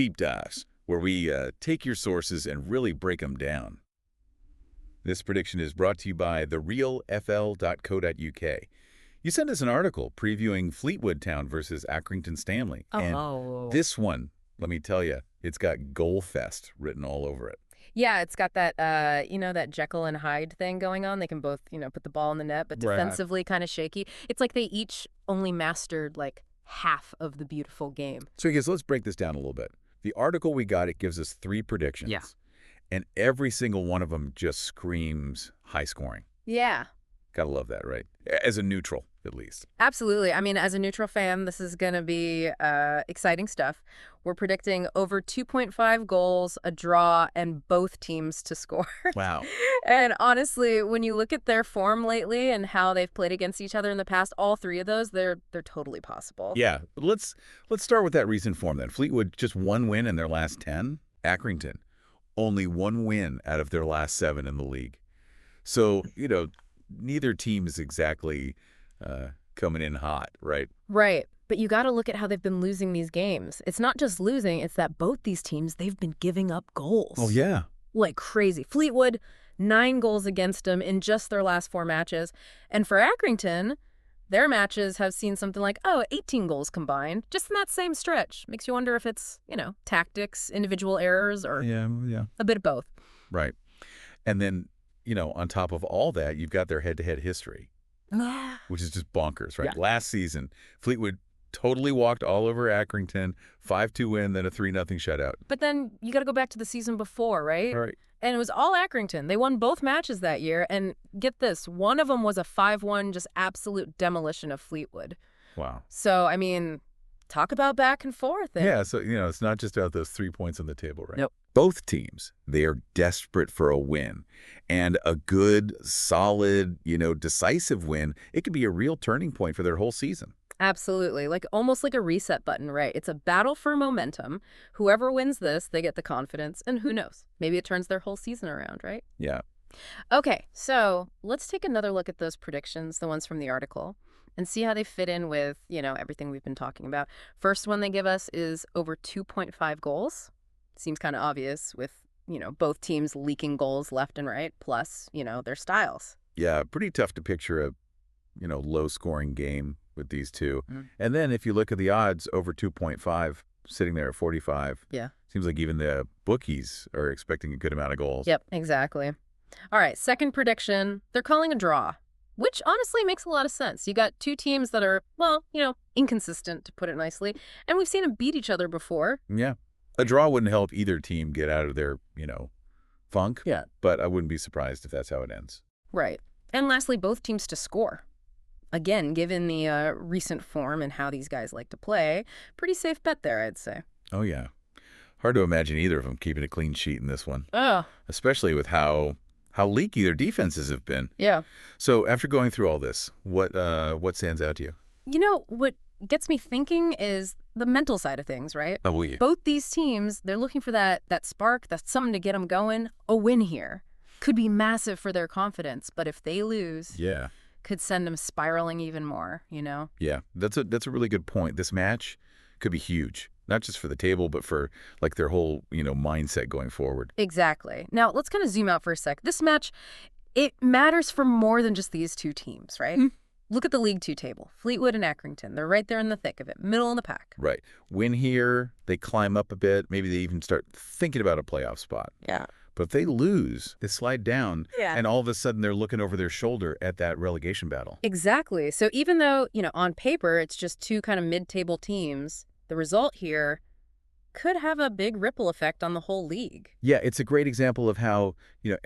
Deep Dives, where we take your sources and really break them down. This prediction is brought to you by therealfl.co.uk. You sent us an article previewing Fleetwood Town versus Accrington Stanley. Oh. And this one, let me tell you, it's got Goal Fest written all over it. Yeah, it's got that, that Jekyll and Hyde thing going on. They can both, put the ball in the net, but defensively kind of shaky. It's like they each only mastered, like, half of the beautiful game. So I guess let's break this down a little bit. The article we got, it gives us 3 predictions. Yeah. And every single one of them just screams high scoring. Yeah. Gotta love that, right? As a neutral, at least. Absolutely. I mean, as a neutral fan, this is going to be exciting stuff. We're predicting over 2.5 goals, a draw, and both teams to score. Wow. And honestly, when you look at their form lately and how they've played against each other in the past, all 3 of those, they're totally possible. Yeah. But let's start with that recent form then. Fleetwood, just 1 win in their last 10. Accrington, only 1 win out of their last 7 in the league. So, neither team is exactly coming in hot, right? Right. But you got to look at how they've been losing these games. It's not just losing, it's that both these teams, they've been giving up goals. Oh, yeah. Like crazy. Fleetwood, 9 goals against them in just their last 4 matches. And for Accrington, their matches have seen something like, 18 goals combined, just in that same stretch. Makes you wonder if it's, tactics, individual errors, or a bit of both. Right. And then, on top of all that, you've got their head-to-head history, which is just bonkers, right? Yeah. Last season, Fleetwood totally walked all over Accrington, 5-2 win, then a 3-0 shutout. But then you got to go back to the season before, right? All right. And it was all Accrington. They won both matches that year. And get this, one of them was a 5-1, just absolute demolition of Fleetwood. Wow. So, I mean, talk about back and forth. Yeah, so, it's not just about those 3 points on the table, right? Nope. Both teams, they are desperate for a win. And a good, solid, decisive win, it could be a real turning point for their whole season. Absolutely. Almost like a reset button, right? It's a battle for momentum. Whoever wins this, they get the confidence. And who knows? Maybe it turns their whole season around, right? Yeah. Okay, so let's take another look at those predictions, the ones from the article, and see how they fit in with, everything we've been talking about. First one they give us is over 2.5 goals. Seems kind of obvious with, both teams leaking goals left and right, plus, their styles. Yeah, pretty tough to picture a, low-scoring game with these two. Mm-hmm. And then if you look at the odds, over 2.5, sitting there at 45. Yeah. Seems like even the bookies are expecting a good amount of goals. Yep, exactly. All right, second prediction, they're calling a draw, which honestly makes a lot of sense. You got 2 teams that are, inconsistent, to put it nicely, and we've seen them beat each other before. Yeah. A draw wouldn't help either team get out of their, funk. Yeah. But I wouldn't be surprised if that's how it ends. Right. And lastly, both teams to score. Again, given the recent form and how these guys like to play, pretty safe bet there, I'd say. Oh, yeah. Hard to imagine either of them keeping a clean sheet in this one. Oh. Especially with how leaky their defenses have been. Yeah. So after going through all this, what stands out to you? What gets me thinking is the mental side of things, right? Oh, yeah. Both these teams, they're looking for that spark, that's something to get them going. A win here could be massive for their confidence, but if they lose, could send them spiraling even more, Yeah, that's a really good point. This match could be huge, not just for the table, but for like their whole, mindset going forward. Exactly. Now, let's kind of zoom out for a sec. This match, it matters for more than just these 2 teams, right? Mm-hmm. Look at the League 2 table. Fleetwood and Accrington, they're right there in the thick of it, middle of the pack. Right. Win here, they climb up a bit. Maybe they even start thinking about a playoff spot. Yeah. But if they lose, they slide down, yeah. And all of a sudden they're looking over their shoulder at that relegation battle. Exactly. So even though, on paper, it's just 2 kind of mid-table teams, the result here could have a big ripple effect on the whole league. Yeah, it's a great example of how,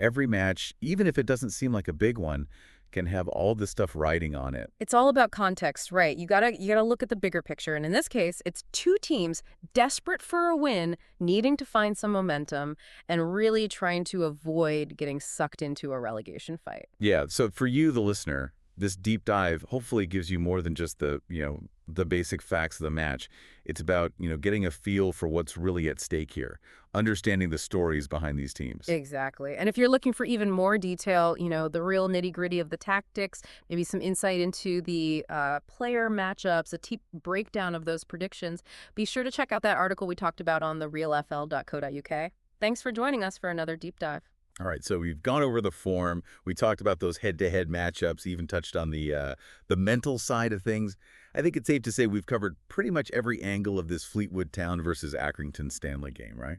every match, even if it doesn't seem like a big one, can have all this stuff riding on it. It's all about context, right? You gotta look at the bigger picture. And in this case, it's 2 teams desperate for a win, needing to find some momentum, and really trying to avoid getting sucked into a relegation fight. Yeah, so for you, the listener, this deep dive hopefully gives you more than just the, the basic facts of the match. It's about, getting a feel for what's really at stake here, understanding the stories behind these teams. Exactly. And if you're looking for even more detail, the real nitty-gritty of the tactics, maybe some insight into the player matchups, a deep breakdown of those predictions, be sure to check out that article we talked about on therealfl.co.uk. Thanks for joining us for another deep dive. All right, so we've gone over the form. We talked about those head-to-head matchups, even touched on the mental side of things. I think it's safe to say we've covered pretty much every angle of this Fleetwood Town versus Accrington Stanley game, right?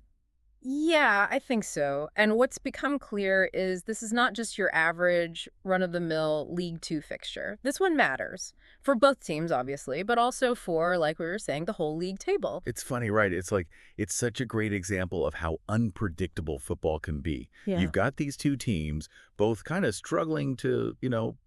Yeah, I think so. And what's become clear is this is not just your average run-of-the-mill League Two fixture. This one matters for both teams, obviously, but also for, like we were saying, the whole league table. It's funny, right? It's such a great example of how unpredictable football can be. Yeah. You've got these two teams, both kind of struggling to,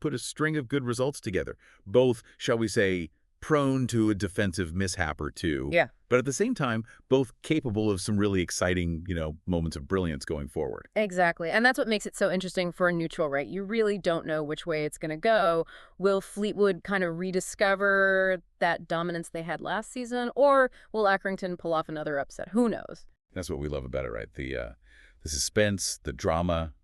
put a string of good results together. Both, shall we say, prone to a defensive mishap or two. Yeah. But at the same time, both capable of some really exciting, moments of brilliance going forward. Exactly. And that's what makes it so interesting for a neutral, right? You really don't know which way it's going to go. Will Fleetwood kind of rediscover that dominance they had last season, or will Accrington pull off another upset? Who knows? That's what we love about it, right? The suspense, the drama,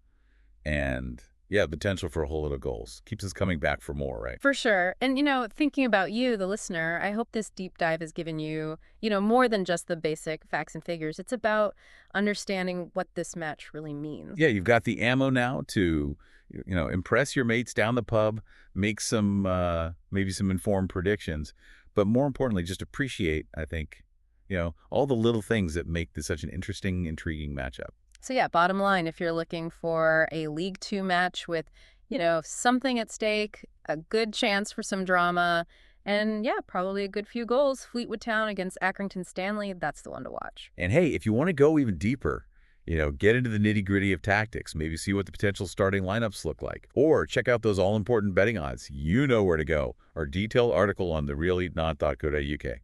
and yeah, potential for a whole lot of goals. Keeps us coming back for more, right? For sure. And, thinking about you, the listener, I hope this deep dive has given you, more than just the basic facts and figures. It's about understanding what this match really means. Yeah, you've got the ammo now to, impress your mates down the pub, make some, maybe some informed predictions, but more importantly, just appreciate, I think, all the little things that make this such an interesting, intriguing matchup. So yeah, bottom line, if you're looking for a League Two match with, something at stake, a good chance for some drama, and yeah, probably a good few goals, Fleetwood Town against Accrington Stanley, that's the one to watch. And hey, if you want to go even deeper, get into the nitty-gritty of tactics, maybe see what the potential starting lineups look like, or check out those all-important betting odds. You know where to go. Our detailed article on therealeatnot.co.uk.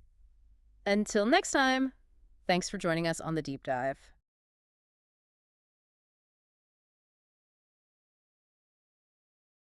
Until next time, thanks for joining us on The Deep Dive.